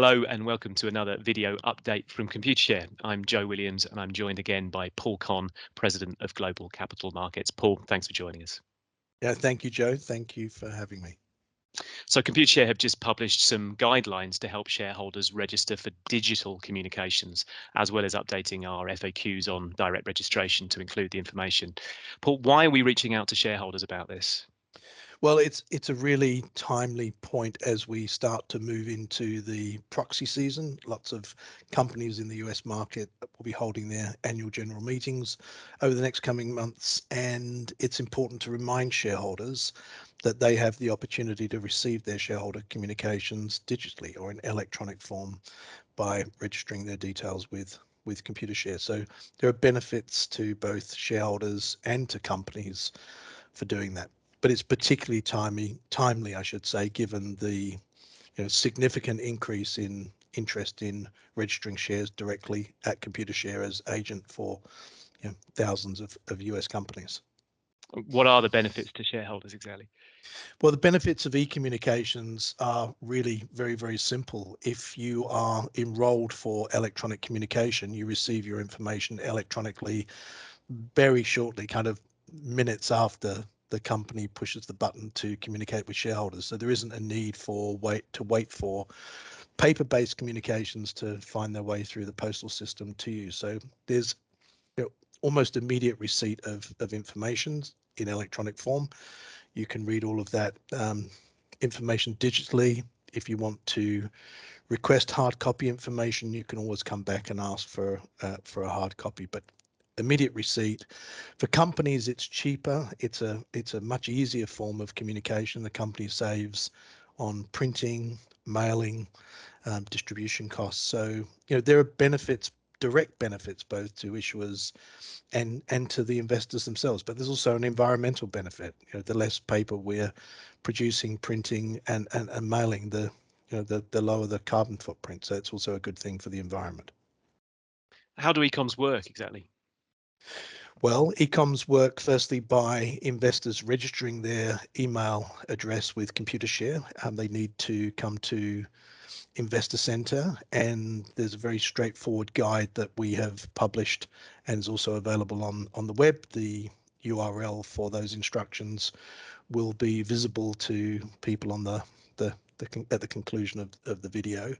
Hello and welcome to another video update from Computershare. I'm Joe Williams and I'm joined again by Paul Conn, President of Global Capital Markets. Paul, thanks for joining us. Yeah, thank you, Joe. Thank you for having me. So Computershare have just published some guidelines to help shareholders register for digital communications, as well as updating our FAQs on direct registration to include the information. Paul, why are we reaching out to shareholders about this? Well, it's a really timely point as we start to move into the proxy season. Lots of companies in the US market will be holding their annual general meetings over the next coming months, and it's important to remind shareholders that they have the opportunity to receive their shareholder communications digitally or in electronic form by registering their details with Computershare. So there are benefits to both shareholders and to companies for doing that. But it's particularly timely, I should say, given the significant increase in interest in registering shares directly at Computershare as agent for thousands of US companies. What are the benefits to shareholders exactly? Well, the benefits of e-communications are really very, very simple. If you are enrolled for electronic communication, you receive your information electronically very shortly, kind of minutes after the company pushes the button to communicate with shareholders. So there isn't a need for wait for paper-based communications to find their way through the postal system to you. So there's almost immediate receipt of information in electronic form. You can read all of that information digitally. If you want to request hard copy information, you can always come back and ask for a hard copy. But immediate receipt. For companies, it's cheaper. It's a much easier form of communication. The company saves on printing, mailing, distribution costs. So there are benefits, direct benefits, both to issuers and to the investors themselves. But there's also an environmental benefit. The less paper we're producing, printing, and mailing, the lower the carbon footprint. So it's also a good thing for the environment. How do ecoms work exactly? Well, ecoms work firstly by investors registering their email address with Computershare. They need to come to Investor Center, and there's a very straightforward guide that we have published and is also available on the web. The URL for those instructions will be visible to people on at the conclusion of the video.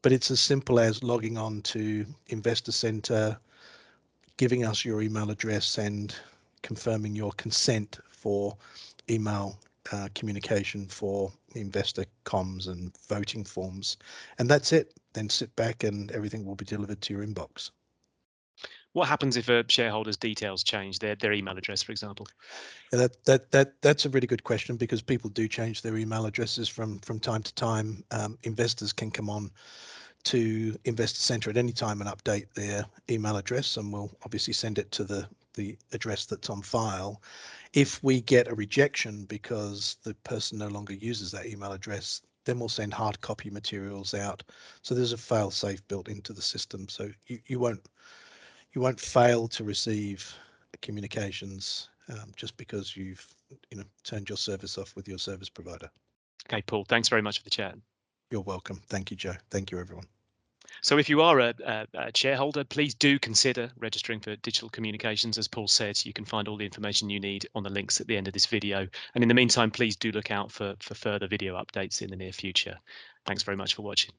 But it's as simple as logging on to Investor Center, giving us your email address and confirming your consent for email communication for investor comms and voting forms. And that's it. Then sit back and everything will be delivered to your inbox. What happens if a shareholder's details change, their email address, for example? Yeah, that's a really good question because people do change their email addresses from time to time. Investors can come on to Investor Center at any time and update their email address, and we'll obviously send it to the address that's on file. If we get a rejection because the person no longer uses that email address, then we'll send hard copy materials out. So there's a fail safe built into the system. So you won't fail to receive communications just because you've turned your service off with your service provider. Okay, Paul, thanks very much for the chat. You're welcome. Thank you, Joe. Thank you, everyone. So if you are a shareholder, please do consider registering for digital communications. As Paul said, you can find all the information you need on the links at the end of this video. And in the meantime, please do look out for further video updates in the near future. Thanks very much for watching.